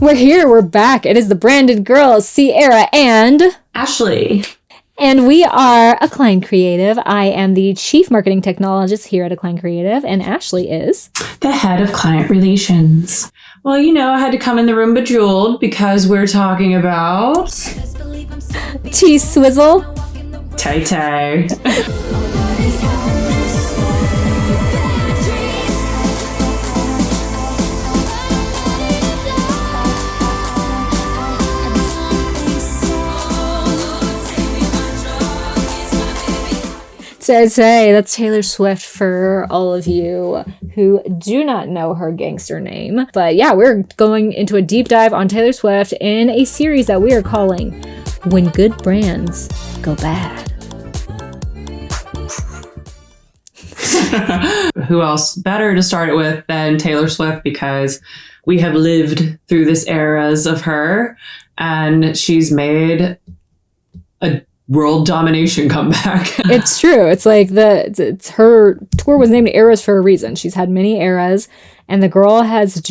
We're here. We're back. It is the Branded Girls, Sierra and Ashley. And we are Acline Creative. I am the Chief Marketing Technologist here at Acline Creative, and Ashley is the head of client relations. Well, I had to come in the room Bejeweled because we're talking about T-Swizzle. Tay-Tay. Tay-Tay, that's Taylor Swift for all of you who do not know her gangster name. But yeah, we're going into a deep dive on Taylor Swift in a series that we are calling When Good Brands Go Bad. Who else better to start it with than Taylor Swift, because we have lived through this eras of her and she's made a world domination comeback. It's true. It's like it's her tour was named Eras for a reason. She's had many eras, and the girl has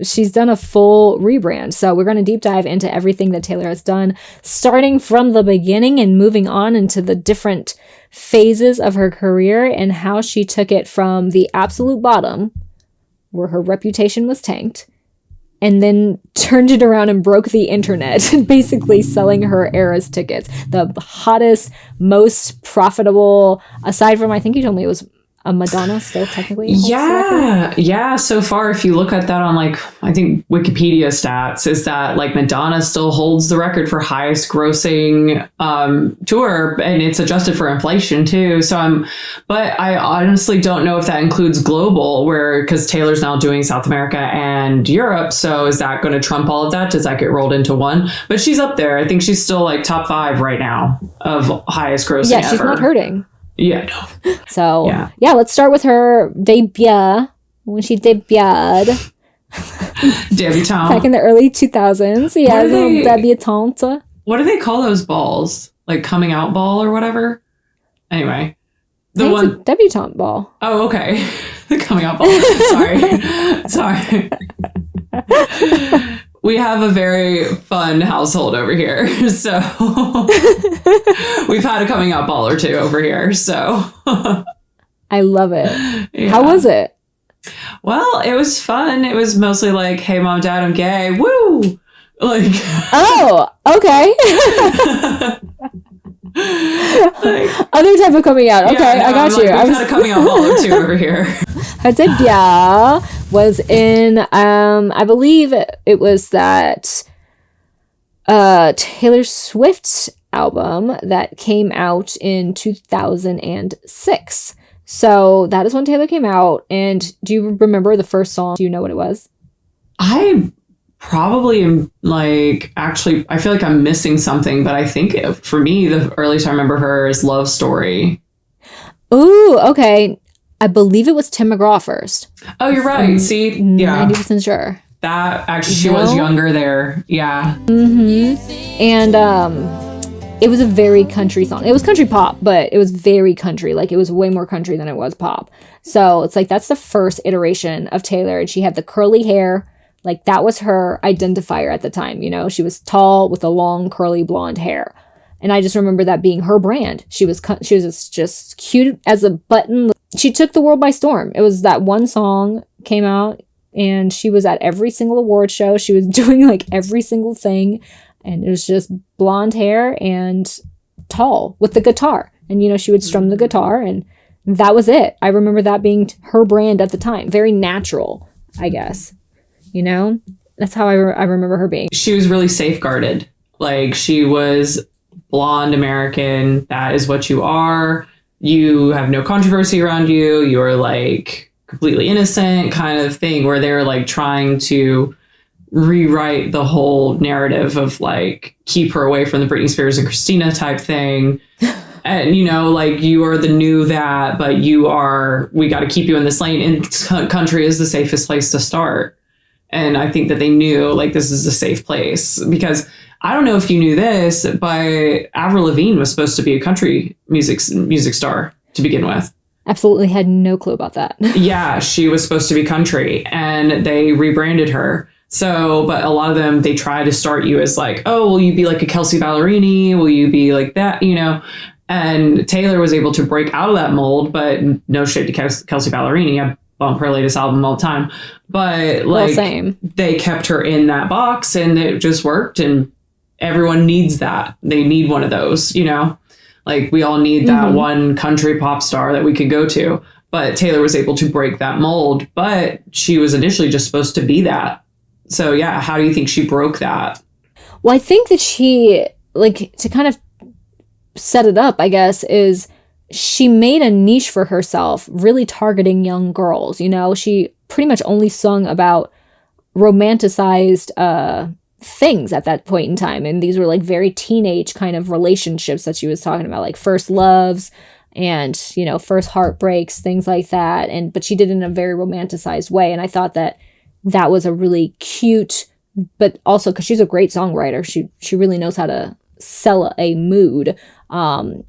she's done a full rebrand. So we're going to deep dive into everything that Taylor has done, starting from the beginning and moving on into the different phases of her career and how she took it from the absolute bottom, where her reputation was tanked, and then turned it around and broke the internet, basically selling her Eras tickets. The hottest, most profitable, aside from, I think you told me it was a Madonna still technically. Yeah. So far, if you look at that on I think Wikipedia stats, is that Madonna still holds the record for highest grossing tour, and it's adjusted for inflation too. But I honestly don't know if that includes global, because Taylor's now doing South America and Europe. So is that going to trump all of that? Does that get rolled into one? But she's up there. I think she's still top 5 right now of highest grossing. Yeah, she's not hurting. Yeah. No. So, yeah, let's start with her debut, when she debuted. Debutante. Back in the early 2000s. Yeah, little debutante. What do they call those balls? Coming out ball or whatever? Anyway. It's a debutante ball. Oh, okay. The coming out ball. Sorry. We have a very fun household over here, so we've had a coming out ball or two over here, so. I love it. Yeah. How was it? Well, it was fun. It was mostly hey, mom, dad, I'm gay. Woo! Oh, okay. Other type of coming out. Okay, I got you. I've had a coming out ball or two over here. Her debut was in, I believe it was that Taylor Swift album that came out in 2006. So that is when Taylor came out. And do you remember the first song? Do you know what it was? I probably am actually, I feel like I'm missing something, but I think for me, the earliest I remember her is Love Story. Ooh, okay. I believe it was Tim McGraw first. Oh, you're right. See? Yeah. 90% sure. That, actually, she was younger there. Yeah. Mm-hmm. And it was a very country song. It was country pop, but it was very country. It was way more country than it was pop. So it's that's the first iteration of Taylor. And she had the curly hair. That was her identifier at the time. She was tall with a long curly blonde hair. And I just remember that being her brand. She was just cute as a button. She took the world by storm. It was that one song came out and she was at every single award show. She was doing every single thing. And it was just blonde hair and tall with the guitar. And, she would strum the guitar and that was it. I remember that being her brand at the time. Very natural, I guess. That's how I remember her being. She was really safeguarded. She was blonde American. That is what you are. You have no controversy around you. You're completely innocent kind of thing, where they're trying to rewrite the whole narrative of keep her away from the Britney Spears and Christina type thing. And, you are the new that, but we got to keep you in this lane. And country is the safest place to start. And I think that they knew this is a safe place, because I don't know if you knew this, but Avril Lavigne was supposed to be a country music star to begin with. Absolutely had no clue about that. Yeah, she was supposed to be country and they rebranded her. So, but a lot of them, they try to start you as like, oh, will you be like a Kelsey Ballerini? Will you be like that? You know? And Taylor was able to break out of that mold, but no shade to Kelsey Ballerini. I bump her latest album all the time. But like, same. They kept her in that box and it just worked. And everyone needs that. They need one of those, you know? Like we all need that one country pop star that we could go to. But Taylor was able to break that mold, but she was initially just supposed to be that. So yeah, how do you think she broke that? Well, I think that she, like, to kind of set it up, I guess, is she made a niche for herself, really targeting young girls. You know, she pretty much only sung about romanticized things at that point in time. And these were like very teenage kind of relationships that she was talking about, like first loves and, you know, first heartbreaks, things like that. But she did it in a very romanticized way. And I thought that was a really cute, but also because she's a great songwriter, she really knows how to sell a mood. And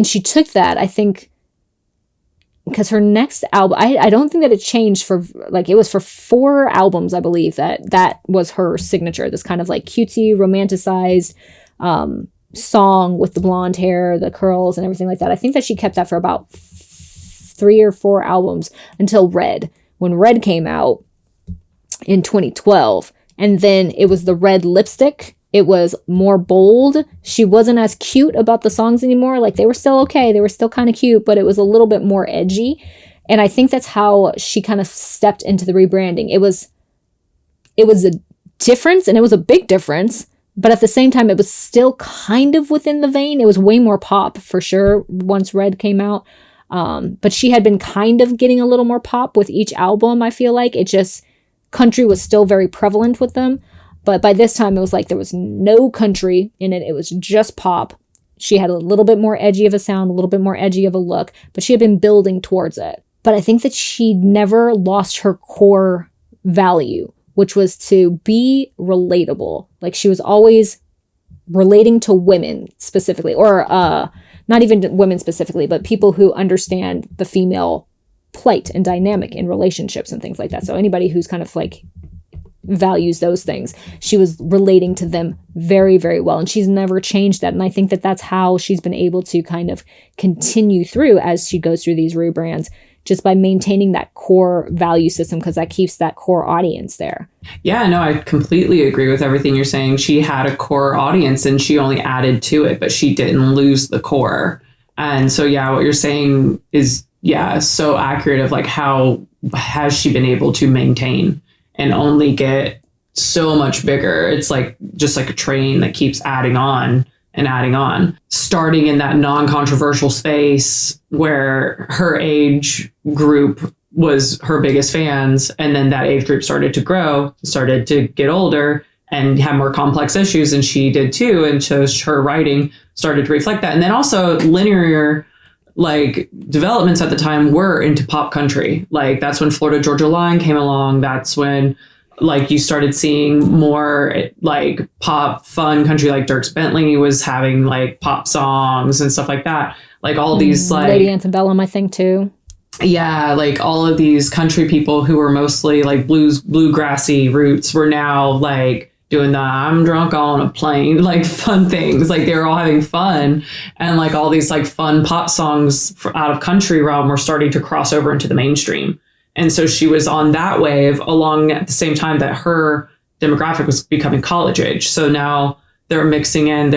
she took that, I think, because her next album, I don't think that it changed for, like, it was for 4 albums, I believe, that was her signature, this kind of like cutesy, romanticized song with the blonde hair, the curls and everything like that. I think that she kept that for about 3 or 4 albums until Red. When Red came out in 2012, and then it was the red lipstick. It was more bold. She wasn't as cute about the songs anymore. Like, they were still okay. They were still kind of cute, but it was a little bit more edgy. And I think that's how she kind of stepped into the rebranding. It was a difference, and it was a big difference, but at the same time, it was still kind of within the vein. It was way more pop for sure once Red came out. But she had been kind of getting a little more pop with each album, I feel like. It just, country was still very prevalent with them. But by this time, it was like there was no country in it. It was just pop. She had a little bit more edgy of a sound, a little bit more edgy of a look, but she had been building towards it. But I think that she never lost her core value, which was to be relatable. Like, she was always relating to women specifically, or not even women specifically, but people who understand the female plight and dynamic in relationships and things like that. So anybody who's kind of like values those things, she was relating to them very, very well. And she's never changed that. And I think that that's how she's been able to kind of continue through as she goes through these rebrands, just by maintaining that core value system, because that keeps that core audience there. Yeah, no, I completely agree with everything you're saying. She had a core audience and she only added to it, but she didn't lose the core. And so, yeah, what you're saying is, yeah, so accurate of like, how has she been able to maintain and only get so much bigger? It's like just like a train that keeps adding on and adding on, starting in that non-controversial space where her age group was her biggest fans. And then that age group started to grow, started to get older and have more complex issues. And she did too. And so her writing started to reflect that. And then also linear like developments at the time were into pop country. Like, that's when Florida Georgia Line came along. That's when like you started seeing more like pop fun country, like Dierks Bentley was having like pop songs and stuff like that. Like all these like Lady Antebellum, I think too. Yeah, like all of these country people who were mostly like bluegrassy roots were now like doing the I'm drunk on a plane, like fun things. Like they were all having fun, and like all these like fun pop songs out of country realm were starting to cross over into the mainstream. And so she was on that wave along at the same time that her demographic was becoming college age. So now they're mixing in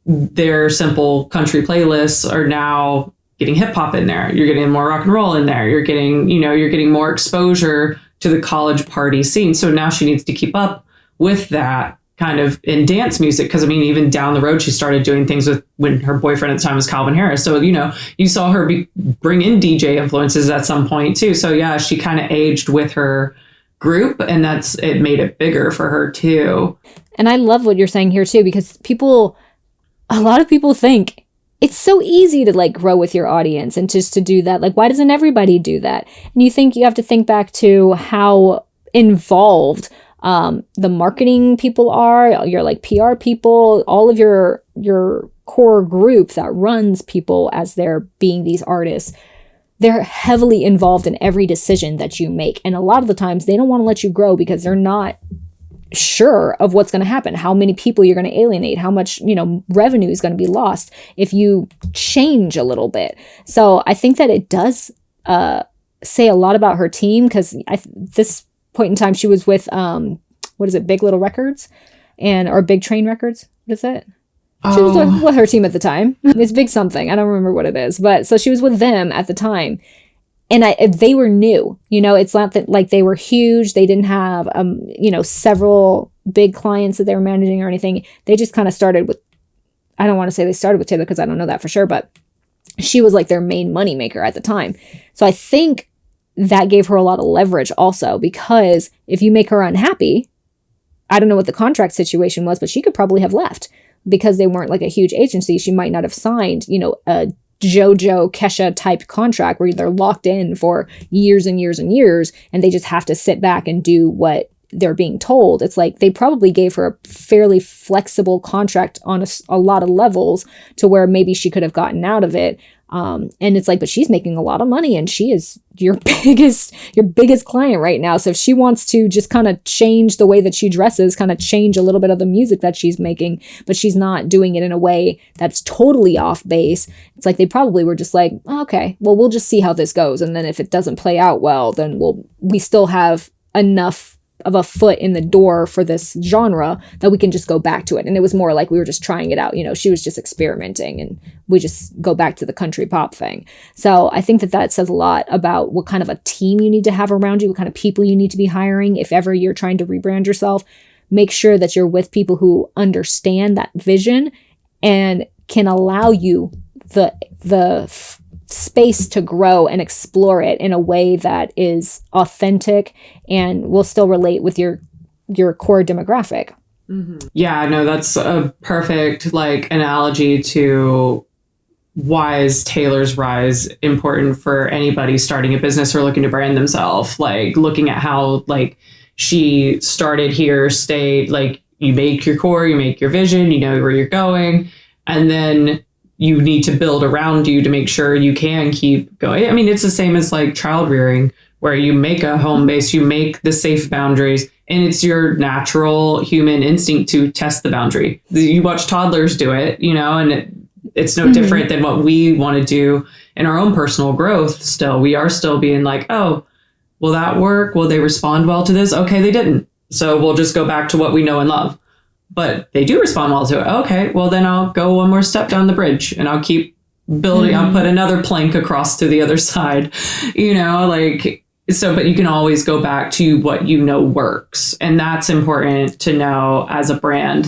their simple country playlists are now getting hip hop in there. You're getting more rock and roll in there. You're getting more exposure to the college party scene. So now she needs to keep up with that kind of in dance music. Cause I mean, even down the road, she started doing things with when her boyfriend at the time was Calvin Harris. So, you saw her bring in DJ influences at some point too. So yeah, she kind of aged with her group, and it made it bigger for her too. And I love what you're saying here too, because a lot of people think it's so easy to like grow with your audience and just to do that. Like, why doesn't everybody do that? And you have to think back to how involved the marketing people are, your like PR people, all of your core group that runs people as they're being these artists. they're heavily involved in every decision that you make. And a lot of the times they don't want to let you grow because they're not sure of what's going to happen, how many people you're going to alienate, how much, revenue is going to be lost if you change a little bit. So I think that it does say a lot about her team, because this point in time she was with Big Little Records or Big Train Records. What is it? She was with her team at the time. It's Big something. I don't remember what it is. But so she was with them at the time. And they were new. It's not that like they were huge. They didn't have, several big clients that they were managing or anything. They just kind of started with, I don't want to say they started with Taylor because I don't know that for sure, but she was like their main moneymaker at the time. So I think that gave her a lot of leverage also, because if you make her unhappy, I don't know what the contract situation was, but she could probably have left. Because they weren't like a huge agency, she might not have signed, a JoJo Kesha type contract where they're locked in for years and years and years, and they just have to sit back and do what they're being told. It's like they probably gave her a fairly flexible contract on a lot of levels to where maybe she could have gotten out of it. And it's like, but she's making a lot of money and she is your biggest client right now. So if she wants to just kind of change the way that she dresses, kind of change a little bit of the music that she's making, but she's not doing it in a way that's totally off base. It's like they probably were just like, okay, well, we'll just see how this goes. And then if it doesn't play out well, then we still have enough of a foot in the door for this genre that we can just go back to it. And it was more like we were just trying it out. She was just experimenting and we just go back to the country pop thing. So I think that says a lot about what kind of a team you need to have around you, what kind of people you need to be hiring. If ever you're trying to rebrand yourself, make sure that you're with people who understand that vision and can allow you the space to grow and explore it in a way that is authentic and will still relate with your core demographic. Mm-hmm. Yeah, no, that's a perfect analogy to why is Taylor's rise important for anybody starting a business or looking to brand themselves. Looking at how she started here, stayed, you make your core, you make your vision, you know where you're going, and then you need to build around you to make sure you can keep going. I mean, it's the same as child rearing, where you make a home base, you make the safe boundaries, and it's your natural human instinct to test the boundary. You watch toddlers do it, and it's no different than what we want to do in our own personal growth. Still, we are still being oh, will that work? Will they respond well to this? Okay, they didn't. So we'll just go back to what we know and love. But they do respond well to it. Okay, well, then I'll go one more step down the bridge and I'll keep building. I'll put another plank across to the other side, so, but you can always go back to what works. And that's important to know as a brand,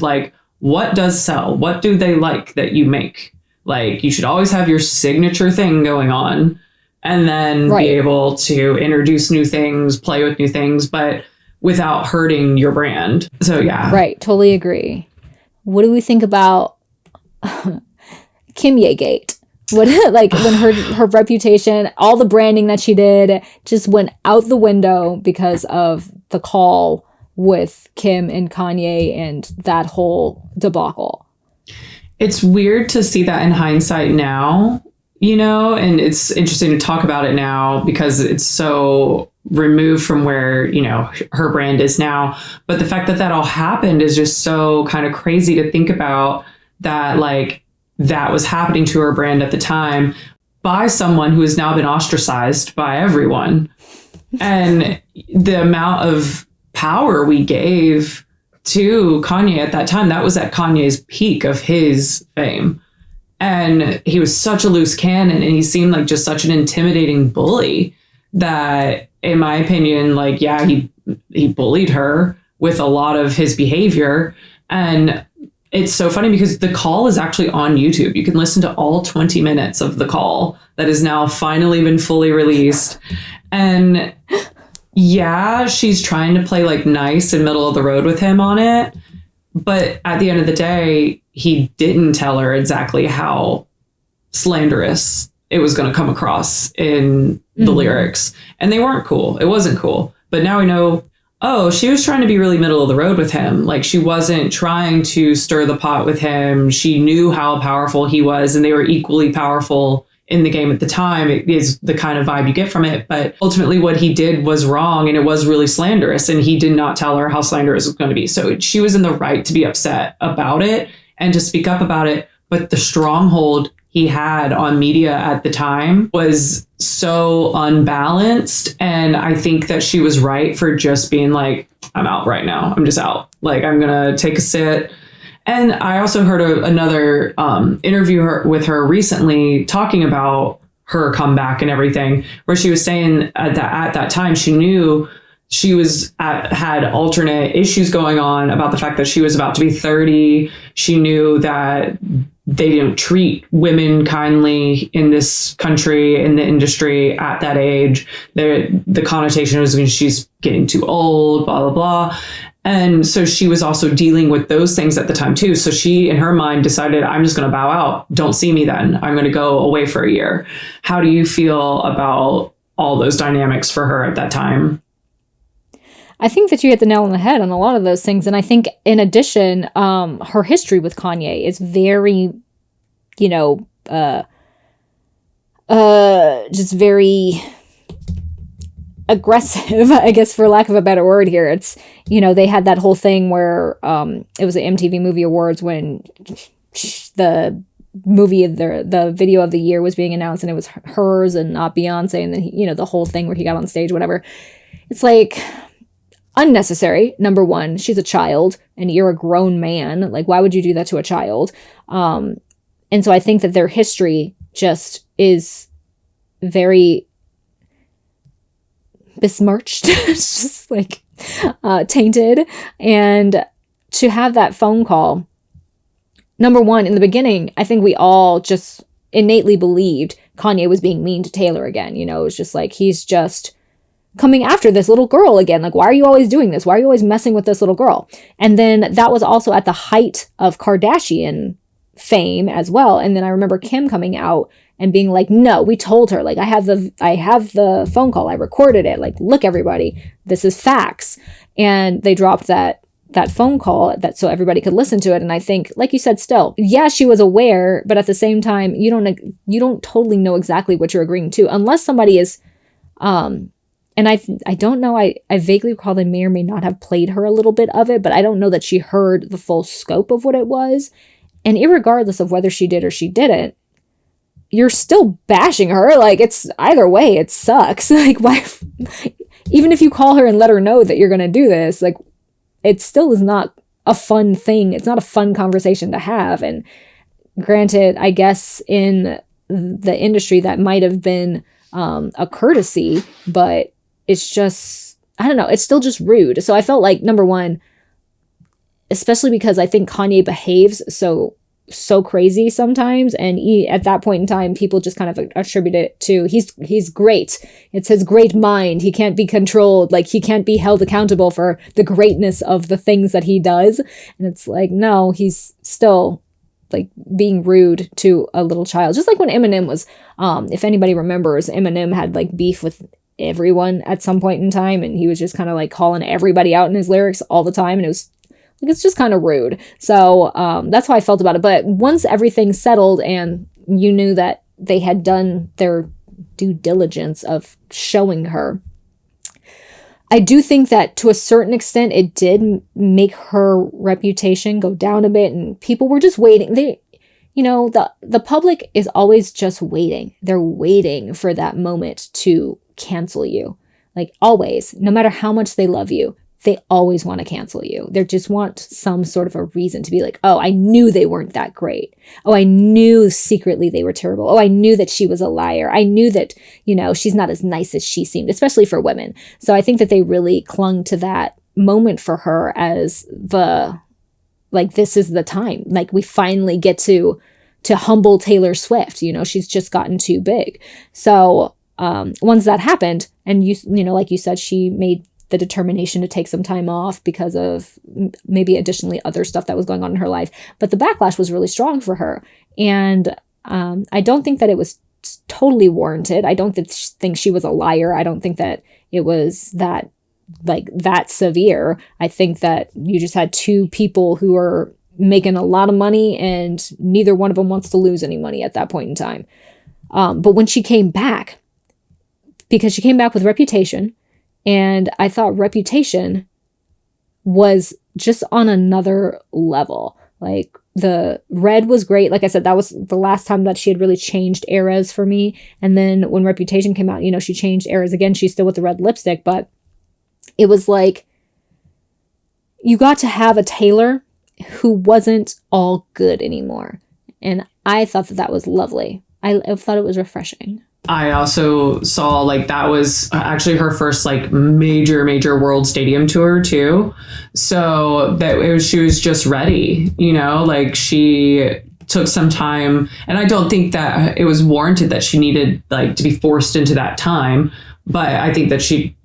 what does sell? What do they like that you make? You should always have your signature thing going on and then be able to introduce new things, play with new things, but without hurting your brand. So yeah. Right. Totally agree. What do we think about Kanye Gate? What when her reputation, all the branding that she did just went out the window because of the call with Kim and Kanye and that whole debacle. It's weird to see that in hindsight now, and it's interesting to talk about it now because it's so removed from where, her brand is now. But the fact that all happened is just so kind of crazy to think about, that that was happening to her brand at the time by someone who has now been ostracized by everyone. And the amount of power we gave to Kanye at that time, that was at Kanye's peak of his fame. And he was such a loose cannon and he seemed like just such an intimidating bully that, in my opinion, he bullied her with a lot of his behavior. And it's so funny because the call is actually on YouTube. You can listen to all 20 minutes of the call that has now finally been fully released. And yeah, she's trying to play nice and middle of the road with him on it. But at the end of the day, he didn't tell her exactly how slanderous it was going to come across in the lyrics. And they weren't cool. It wasn't cool. But now we know, oh, she was trying to be really middle of the road with him. She wasn't trying to stir the pot with him. She knew how powerful he was, and they were equally powerful in the game at the time. It is the kind of vibe you get from it. But ultimately what he did was wrong, and it was really slanderous, and he did not tell her how slanderous it was going to be. So she was in the right to be upset about it and to speak up about it. But the stronghold he had on media at the time was so unbalanced. And I think that she was right for just being like, I'm out right now. I'm just out. Like, I'm going to take a sit. And I also heard another interview with her recently talking about her comeback and everything, where she was saying at that time, she knew she had alternate issues going on about the fact that she was about to be 30. She knew that they didn't treat women kindly in this country, in the industry at that age. The connotation was she's getting too old, blah, blah, blah. And so she was also dealing with those things at the time too. So she, in her mind, decided, I'm just going to bow out. Don't see me then. I'm going to go away for a year. How do you feel about all those dynamics for her at that time? I think that you hit the nail on the head on a lot of those things. And I think in addition, her history with Kanye is very, just very aggressive, I guess, for lack of a better word here. It's, they had that whole thing where it was the MTV Movie Awards when the movie of the video of the year was being announced, and it was hers and not Beyonce. And then, the whole thing where he got on stage, whatever. It's like unnecessary. Number one, she's a child and you're a grown man. Like, why would you do that to a child? And so I think that their history just is very besmirched. It's just like tainted. And to have that phone call, number one, in the beginning, I think we all just innately believed Kanye was being mean to Taylor again. It was just like, he's just coming after this little girl again. Like, why are you always doing this? Why are you always messing with this little girl? And then that was also at the height of Kardashian fame as well. And then I remember Kim coming out and being like, no, we told her, like, I have the phone call. I recorded it. Like, look, everybody, this is facts. And they dropped that phone call so everybody could listen to it. And I think, like you said, still, yeah, she was aware, but at the same time, you don't totally know exactly what you're agreeing to unless somebody is, and I don't know, I vaguely recall they may or may not have played her a little bit of it, but I don't know that she heard the full scope of what it was. And irregardless of whether she did or she didn't, you're still bashing her. Like, it's either way, it sucks. Like, why? Even if you call her and let her know that you're going to do this, like, it still is not a fun thing. It's not a fun conversation to have. And granted, I guess in the industry that might have been a courtesy, but it's just, I don't know, it's still just rude. So I felt like, number one, especially because I think Kanye behaves so crazy sometimes, and at that point in time, people just kind of attribute it to he's great. It's his great mind. He can't be controlled. Like, he can't be held accountable for the greatness of the things that he does. And it's like, no, he's still like being rude to a little child. Just like when Eminem was, if anybody remembers, Eminem had like beef with everyone at some point in time, and he was just kind of like calling everybody out in his lyrics all the time, and it was like, it's just kind of rude. So that's how I felt about it. But once everything settled and you knew that they had done their due diligence of showing her, I do think that to a certain extent it did make her reputation go down a bit, and people were just waiting. The public is always just waiting. They're waiting for that moment to cancel you. Like, always, no matter how much they love you, they always want to cancel you. They just want some sort of a reason to be like, oh, I knew they weren't that great. Oh, I knew secretly they were terrible. Oh, I knew that she was a liar. I knew that, she's not as nice as she seemed, especially for women. So I think that they really clung to that moment for her as this is the time. Like, we finally get to humble Taylor Swift. She's just gotten too big. So once that happened, and like you said, she made the determination to take some time off because of maybe additionally other stuff that was going on in her life. But the backlash was really strong for her. And I don't think that it was totally warranted. I don't think she was a liar. I don't think that it was that severe. I think that you just had two people who are making a lot of money, and neither one of them wants to lose any money at that point in time. But when she came back, because she came back with Reputation, and I thought Reputation was just on another level. Like, the red was great. Like I said, that was the last time that she had really changed eras for me. And then when Reputation came out, she changed eras again. She's still with the red lipstick, but it was like you got to have a Taylor who wasn't all good anymore. And I thought that was lovely. I thought it was refreshing. I also saw like that was actually her first like major world stadium tour too. So that she was just ready, like she took some time, and I don't think that it was warranted that she needed like to be forced into that time. But I think that she,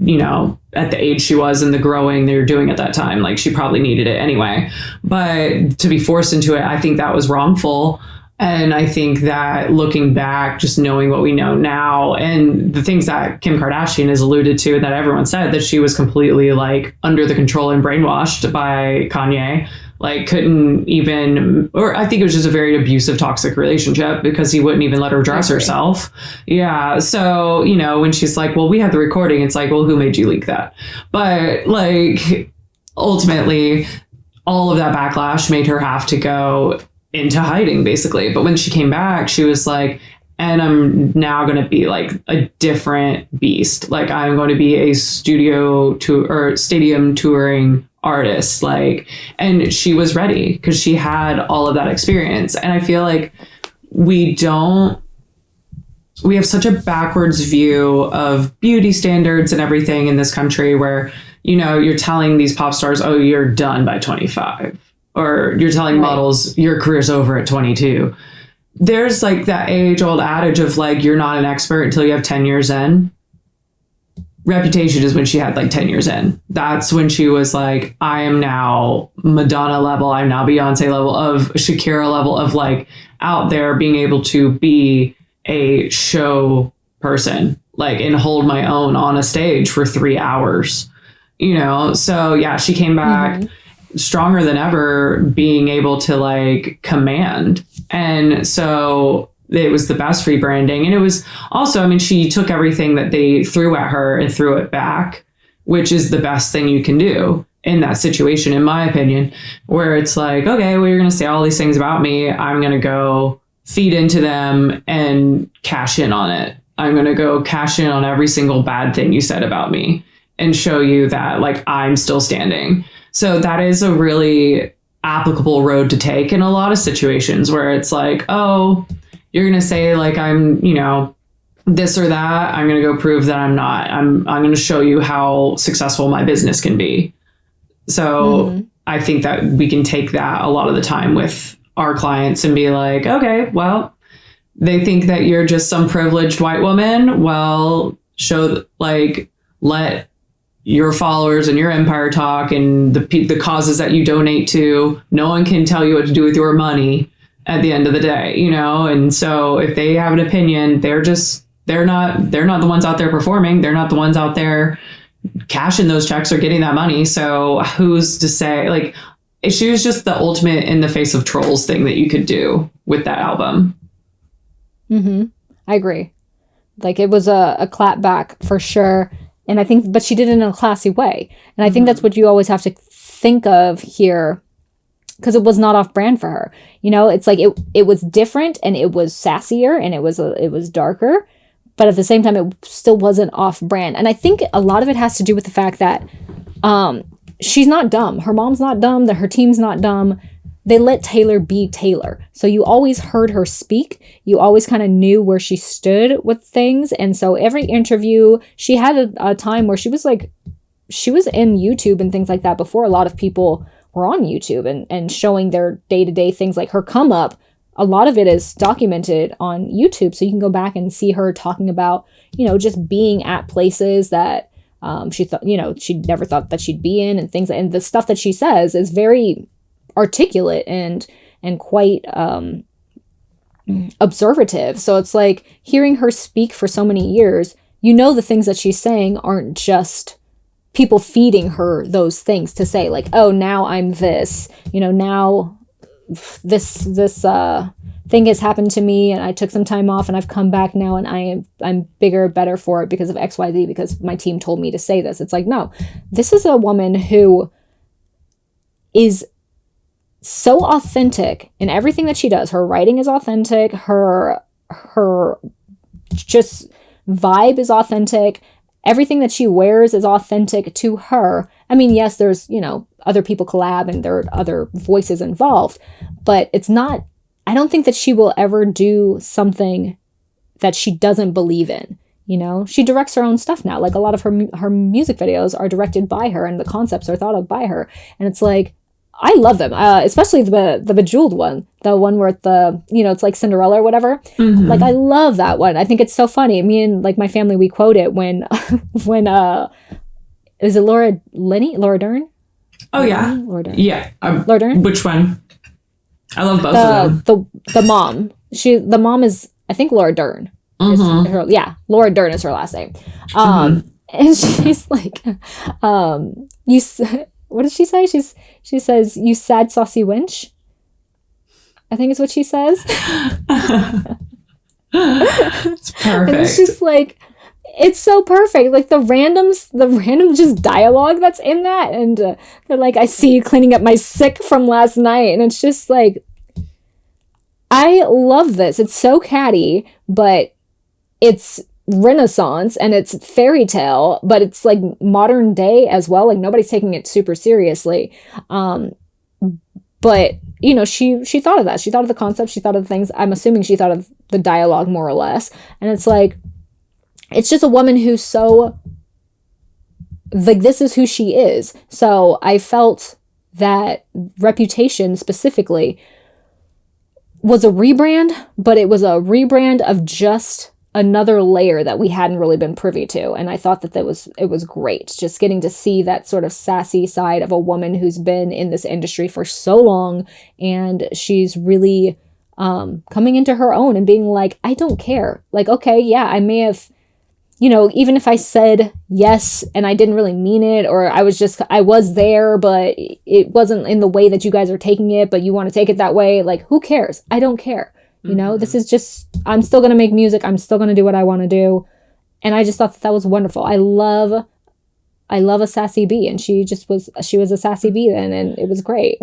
at the age she was and the growing they were doing at that time, like she probably needed it anyway. But to be forced into it, I think that was wrongful. And I think that looking back, just knowing what we know now and the things that Kim Kardashian has alluded to, that everyone said that she was completely like under the control and brainwashed by Kanye, like couldn't even, or I think it was just a very abusive, toxic relationship because he wouldn't even let her dress herself. Yeah. So, when she's like, well, we have the recording, it's like, well, who made you leak that? But like, ultimately, all of that backlash made her have to go into hiding basically. But when she came back, she was like, and I'm now going to be like a different beast. Like I'm going to be a stadium touring artist. Like, and she was ready because she had all of that experience. And I feel like we have such a backwards view of beauty standards and everything in this country where, you're telling these pop stars, oh, you're done by 25. Or you're telling models your career's over at 22. There's like that age old adage of like, you're not an expert until you have 10 years in. Reputation is when she had like 10 years in. That's when she was like, I am now Madonna level. I'm now Beyonce level, of Shakira level, of like out there being able to be a show person, like, and hold my own on a stage for 3 hours, So yeah, she came back stronger than ever, being able to like command. And so it was the best rebranding. And it was also, she took everything that they threw at her and threw it back, which is the best thing you can do in that situation, in my opinion, where it's like, okay, well, you're going to say all these things about me. I'm going to go feed into them and cash in on it. I'm going to go cash in on every single bad thing you said about me and show you that like I'm still standing. So that is a really applicable road to take in a lot of situations where it's like, oh, you're going to say like, I'm, this or that. I'm going to go prove that I'm not. I'm going to show you how successful my business can be. So I think that we can take that a lot of the time with our clients and be like, okay, well, they think that you're just some privileged white woman. Well, let your followers and your empire talk, and the causes that you donate to. No one can tell you what to do with your money at the end of the day, And so if they have an opinion, they're not the ones out there performing. They're not the ones out there cashing those checks or getting that money. So who's to say, like, she was just the ultimate in the face of trolls thing that you could do with that album. I agree. Like, it was a clap back for sure. And I think, but she did it in a classy way. And I think that's what you always have to think of here, because it was not off brand for her. It's like it was different, and it was sassier, and it was darker, but at the same time, it still wasn't off brand. And I think a lot of it has to do with the fact that she's not dumb. Her mom's not dumb. That her team's not dumb. They let Taylor be Taylor. So you always heard her speak. You always kind of knew where she stood with things. And so every interview, she had a time where she was in YouTube and things like that before a lot of people were on YouTube and showing their day-to-day things, like her come up. A lot of it is documented on YouTube. So you can go back and see her talking about, just being at places that she thought, she never thought that she'd be in, and things. And the stuff that she says is very articulate and quite observative. So it's like hearing her speak for so many years, the things that she's saying aren't just people feeding her those things to say like, oh, now I'm this, now this thing has happened to me, and I took some time off, and I've come back now, and I'm bigger, better for it because of XYZ, because my team told me to say this. It's like, no, this is a woman who is so authentic in everything that she does. Her writing is authentic. Her just vibe is authentic. Everything that she wears is authentic to her. I mean, yes, there's, other people collab and there are other voices involved, but it's not, I don't think that she will ever do something that she doesn't believe in. She directs her own stuff now. Like, a lot of her music videos are directed by her, and the concepts are thought of by her. And it's like, I love them, especially the Bejeweled one, the one where it's like Cinderella or whatever. Mm-hmm. Like, I love that one. I think it's so funny. Me and like my family, we quote it when is it Laura Dern? Oh yeah, Laura Dern. Yeah, Laura Dern. Which one? I love both of them. The mom. The mom is, I think, Laura Dern. Mm-hmm. Laura Dern is her last name. Mm-hmm. And she's like, what does she say? She says, "You sad saucy wench." I think is what she says. It's perfect. And it's just like, it's so perfect. Like, the random just dialogue that's in that, and they're like, "I see you cleaning up my sick from last night," and it's just like, I love this. It's so catty, but it's Renaissance and it's fairy tale, but it's like modern day as well. Like, nobody's taking it super seriously. But she thought of that. She thought of the concept. She thought of the things. I'm assuming she thought of the dialogue more or less. And it's like, it's just a woman who's so, like, this is who she is. So I felt that Reputation specifically was a rebrand, but it was a rebrand of just another layer that we hadn't really been privy to. And I thought that it was great, just getting to see that sort of sassy side of a woman who's been in this industry for so long, and she's really coming into her own and being like, I don't care. Like, okay, yeah, I may have, even if I said yes and I didn't really mean it, or I was there, but it wasn't in the way that you guys are taking it, but you want to take it that way. Like, who cares? I don't care. This is just, I'm still going to make music. I'm still going to do what I want to do. And I just thought that was wonderful. I love a sassy bee, and she was a sassy bee then, and it was great.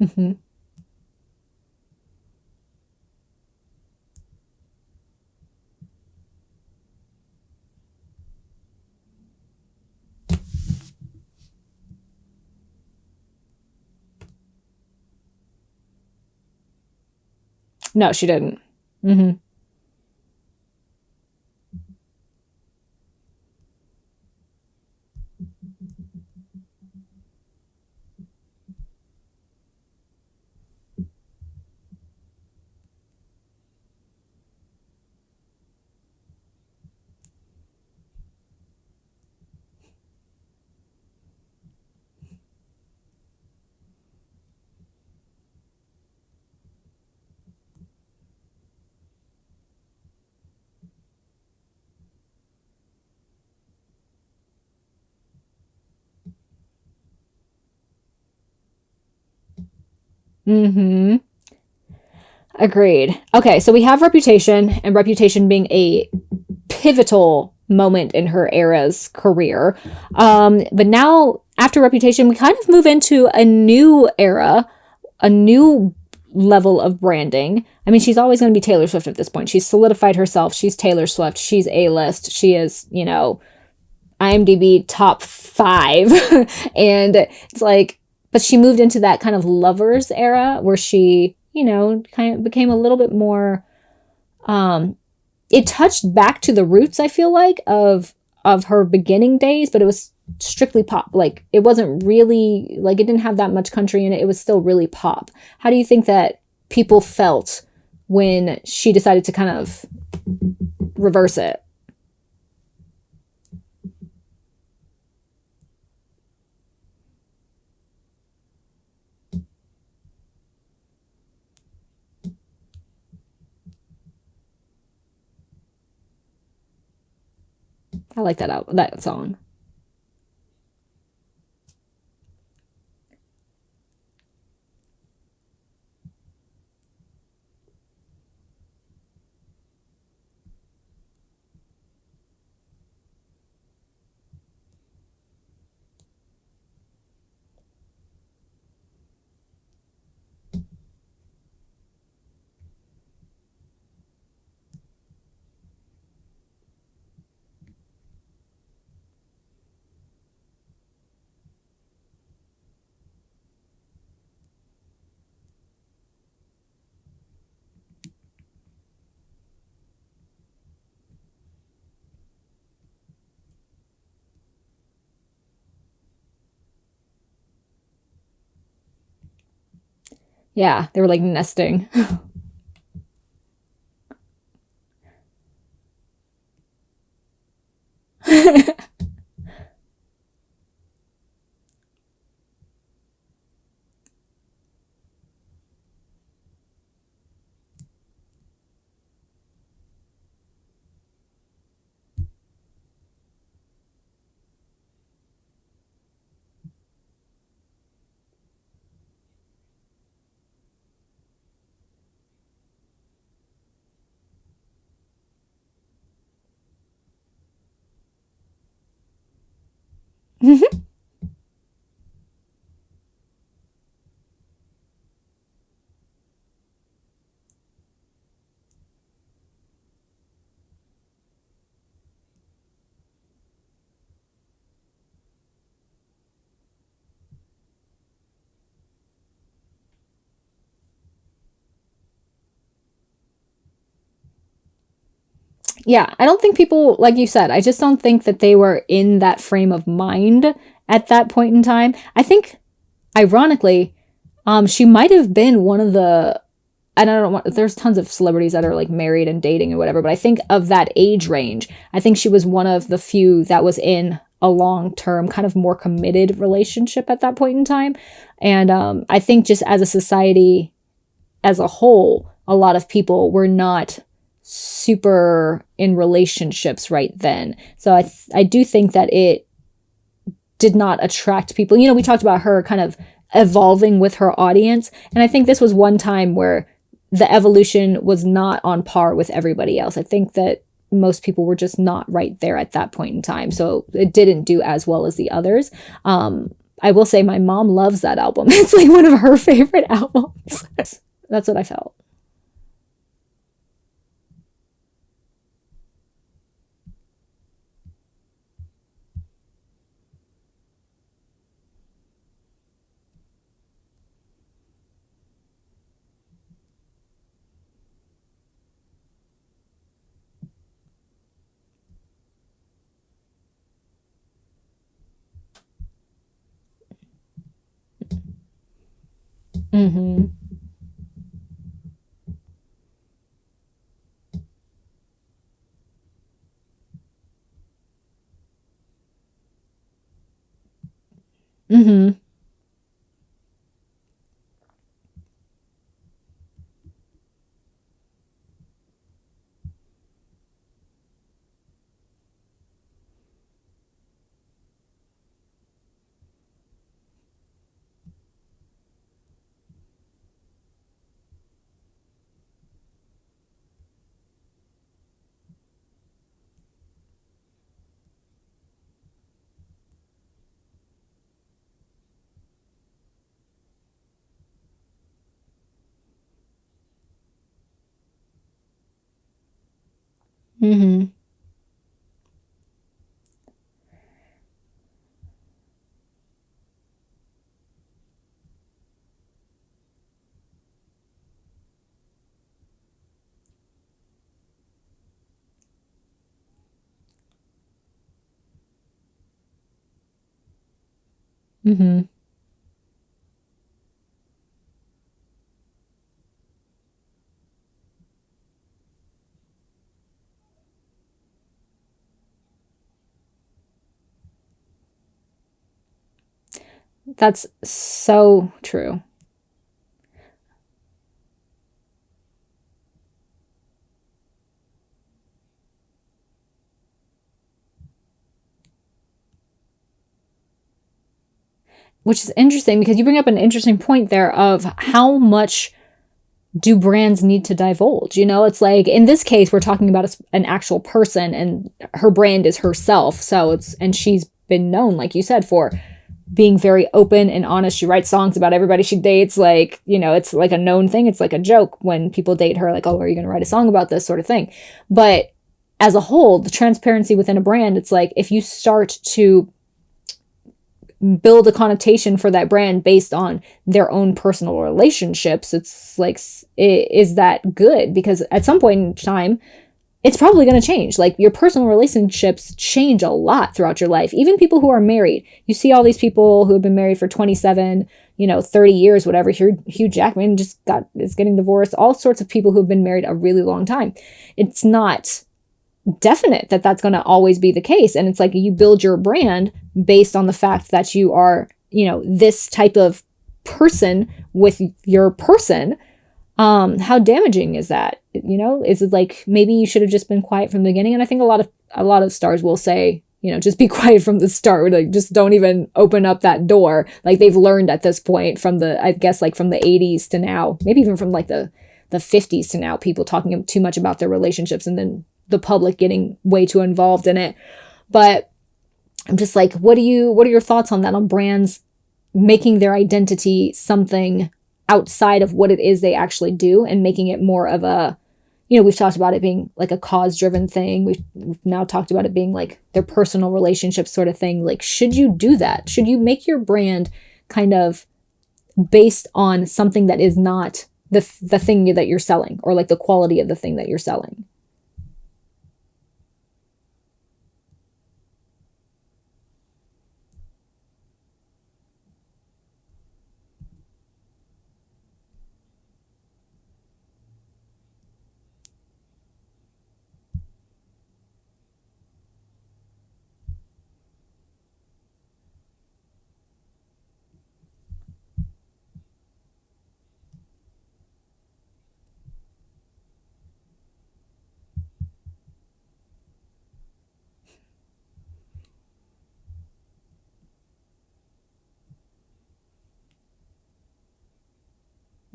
Mm-hmm. No, she didn't. Mm-hmm. Mm-hmm. Agreed. Okay, so we have Reputation, and Reputation being a pivotal moment in her era's career. But now, after Reputation, we kind of move into a new era, a new level of branding. I mean, she's always going to be Taylor Swift at this point. She's solidified herself. She's Taylor Swift. She's A-list. She is, IMDb top 5. And it's like, but she moved into that kind of Lovers era where she, kind of became a little bit more, it touched back to the roots, I feel like, of her beginning days, but it was strictly pop. Like, it wasn't really, like, it didn't have that much country in it. It was still really pop. How do you think that people felt when she decided to kind of reverse it? I like that song. Yeah, they were like nesting. Yeah, I don't think people, like you said, I just don't think that they were in that frame of mind at that point in time. I think, ironically, she might have been one of the, and I don't want, there's tons of celebrities that are like married and dating or whatever, but I think of that age range, I think she was one of the few that was in a long-term, kind of more committed relationship at that point in time. And I think just as a society as a whole, a lot of people were not super in relationships right then. So I do think that it did not attract people. You know, we talked about her kind of evolving with her audience, and I think this was one time where the evolution was not on par with everybody else. I think that most people were just not right there at that point in time. So it didn't do as well as the others. I will say my mom loves that album. It's like one of her favorite albums. That's what I felt. Mm-hmm. Mm-hmm. Mm-hmm. Mm-hmm. That's so true. which is interesting because you bring up an interesting point there of how much do brands need to divulge? It's like, in this case, we're talking about an actual person, and her brand is herself. So and she's been known, like you said, for being very open and honest. She writes songs about everybody she dates. Like, it's like a known thing. It's like a joke when people date her, like, oh, are you going to write a song about this sort of thing? But as a whole, the transparency within a brand, it's like, if you start to build a connotation for that brand based on their own personal relationships, it's like, is that good? Because at some point in time, it's probably going to change. Like, your personal relationships change a lot throughout your life. Even people who are married, you see all these people who have been married for 27, 30 years, whatever. Hugh Jackman is getting divorced. All sorts of people who have been married a really long time. It's not definite that that's going to always be the case. And it's like, you build your brand based on the fact that you are, this type of person with your person. How damaging is that? Is it like, maybe you should have just been quiet from the beginning? And I think a lot of stars will say, just be quiet from the start. Like, just don't even open up that door. Like, they've learned at this point from the 80s to now, maybe even from like the 50s to now, people talking too much about their relationships and then the public getting way too involved in it. But I'm just like, what are your thoughts on that, on brands making their identity something outside of what it is they actually do, and making it more of a, we've talked about it being like a cause-driven thing. We've now talked about it being like their personal relationship sort of thing. Like, should you do that? Should you make your brand kind of based on something that is not the thing that you're selling, or like the quality of the thing that you're selling?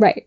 Right.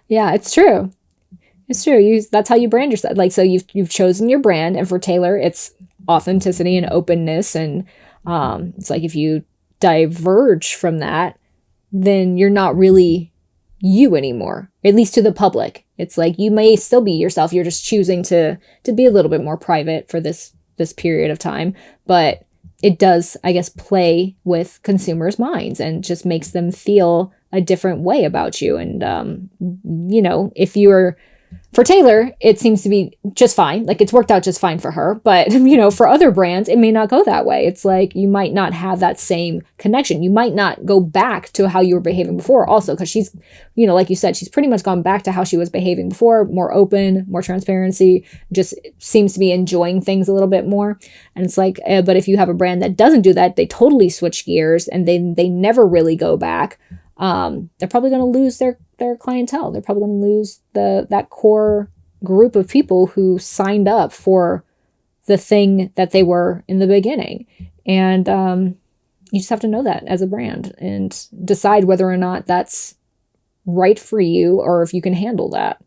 Yeah, it's true. It's true. That's how you brand yourself. Like, so you've chosen your brand, and for Taylor, it's authenticity and openness. And it's like, if you diverge from that, then you're not really you anymore, at least to the public. It's like, you may still be yourself. You're just choosing to be a little bit more private for this period of time. But it does, I guess, play with consumers' minds and just makes them feel a different way about you. And, if you're, for Taylor, it seems to be just fine. Like, it's worked out just fine for her. But, for other brands, it may not go that way. It's like, you might not have that same connection. You might not go back to how you were behaving before also, because she's, like you said, she's pretty much gone back to how she was behaving before, more open, more transparency, just seems to be enjoying things a little bit more. And it's like, but if you have a brand that doesn't do that, they totally switch gears and they never really go back. They're probably going to lose their their clientele. They're probably going to lose that core group of people who signed up for the thing that they were in the beginning. And you just have to know that as a brand and decide whether or not that's right for you or if you can handle that.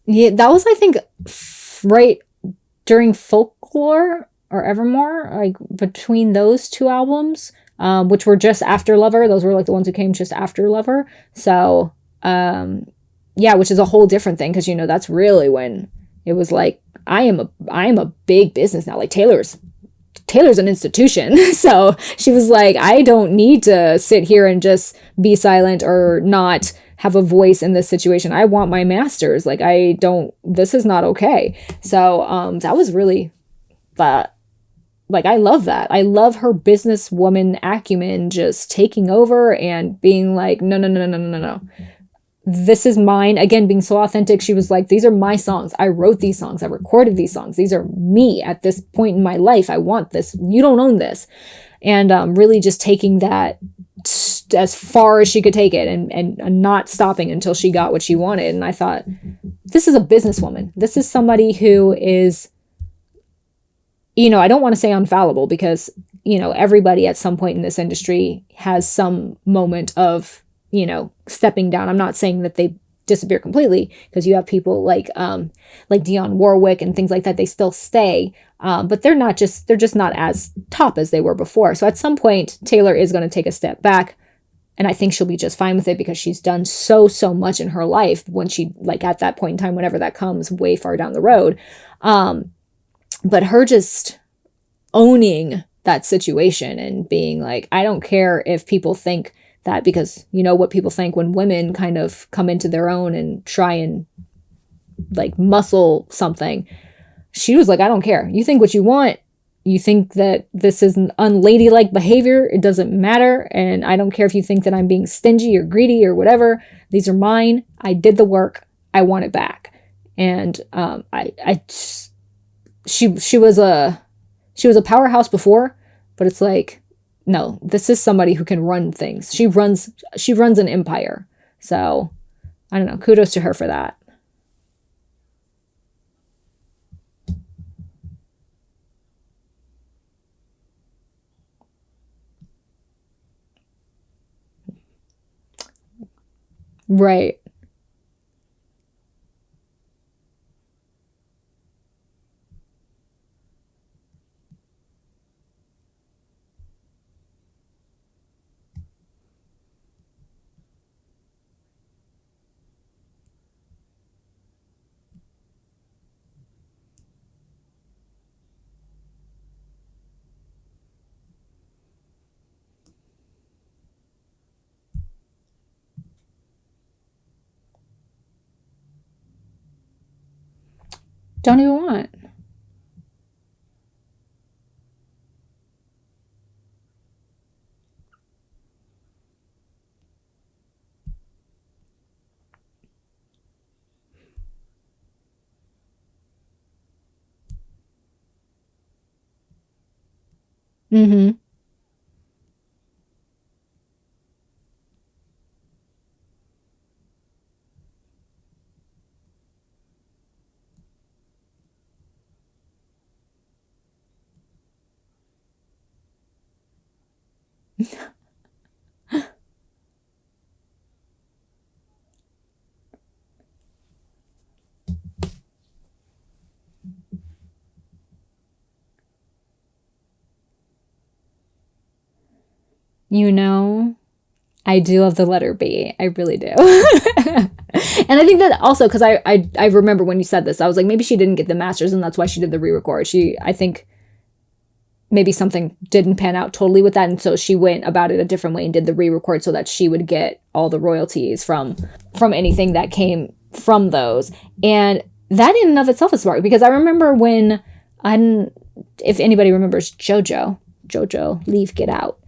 Yeah, that was, I think, right during Folklore or Evermore, like between those two albums, which were just after Lover. Those were like the ones who came just after Lover. So, yeah, which is a whole different thing because, you know, that's really when it was like, I am a big business now. Like Taylor's an institution. So she was like, I don't need to sit here and just be silent or not have a voice in this situation. I want my masters. Like, this is not okay. So that was really that. Like, I love that. I love her businesswoman acumen just taking over and being like, no, no, no, no, no, no, no. This is mine. Again, being so authentic. She was like, these are my songs. I wrote these songs. I recorded these songs. These are me at this point in my life. I want this. You don't own this. And really just taking that as far as she could take it and not stopping until she got what she wanted. And I thought, this is a businesswoman. This is somebody who is, you know, I don't want to say infallible because, you know, everybody at some point in this industry has some moment of, you know, stepping down. I'm not saying that they disappear completely because you have people like Dionne Warwick and things like that. They still stay, but they're just not as top as they were before. So at some point, Taylor is going to take a step back. And I think she'll be just fine with it because she's done so much in her life when she, like, at that point in time, whenever that comes way far down the road. But her just owning that situation and being like, I don't care if people think that, because you know what people think when women kind of come into their own and try and like muscle something. She was like, I don't care. You think what you want. You think that this is an unladylike behavior. It doesn't matter. And I don't care if you think that I'm being stingy or greedy or whatever. These are mine. I did the work. I want it back. And she was a powerhouse before, but it's like, no, this is somebody who can run things. She runs an empire. So I don't know. Kudos to her for that. Right. Don't even want. Mm-hmm. You know, I do love the letter B. I really do. And I think that also, because I remember when you said this, I was like, maybe she didn't get the masters and that's why she did the re-record. I think maybe something didn't pan out totally with that. And so she went about it a different way and did the re-record so that she would get all the royalties from anything that came from those. And that in and of itself is smart, because I remember when, if anybody remembers JoJo, leave, get out.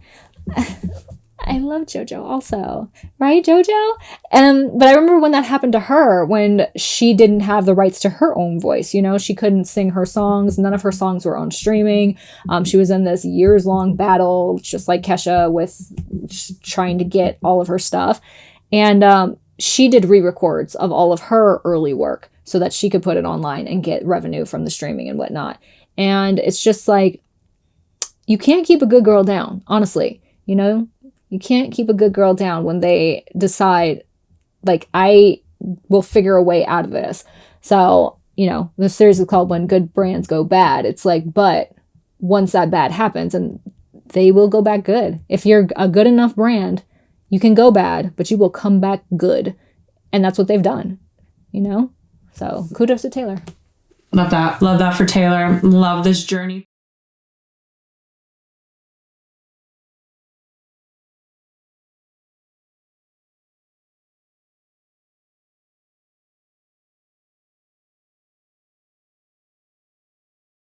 I love JoJo also, right, JoJo? But I remember when that happened to her, when she didn't have the rights to her own voice. You know, she couldn't sing her songs. None of her songs were on streaming. She was in this years-long battle, just like Kesha, with trying to get all of her stuff. And she did re-records of all of her early work so that she could put it online and get revenue from the streaming and whatnot. And it's just like, you can't keep a good girl down, honestly. You know, you can't keep a good girl down when they decide, like, I will figure a way out of this. So, you know, the series is called When Good Brands Go Bad. It's like, but once that bad happens, and they will go back good. If you're a good enough brand, you can go bad, but you will come back good. And that's what they've done, you know? So kudos to Taylor. Love that. Love that for Taylor. Love this journey.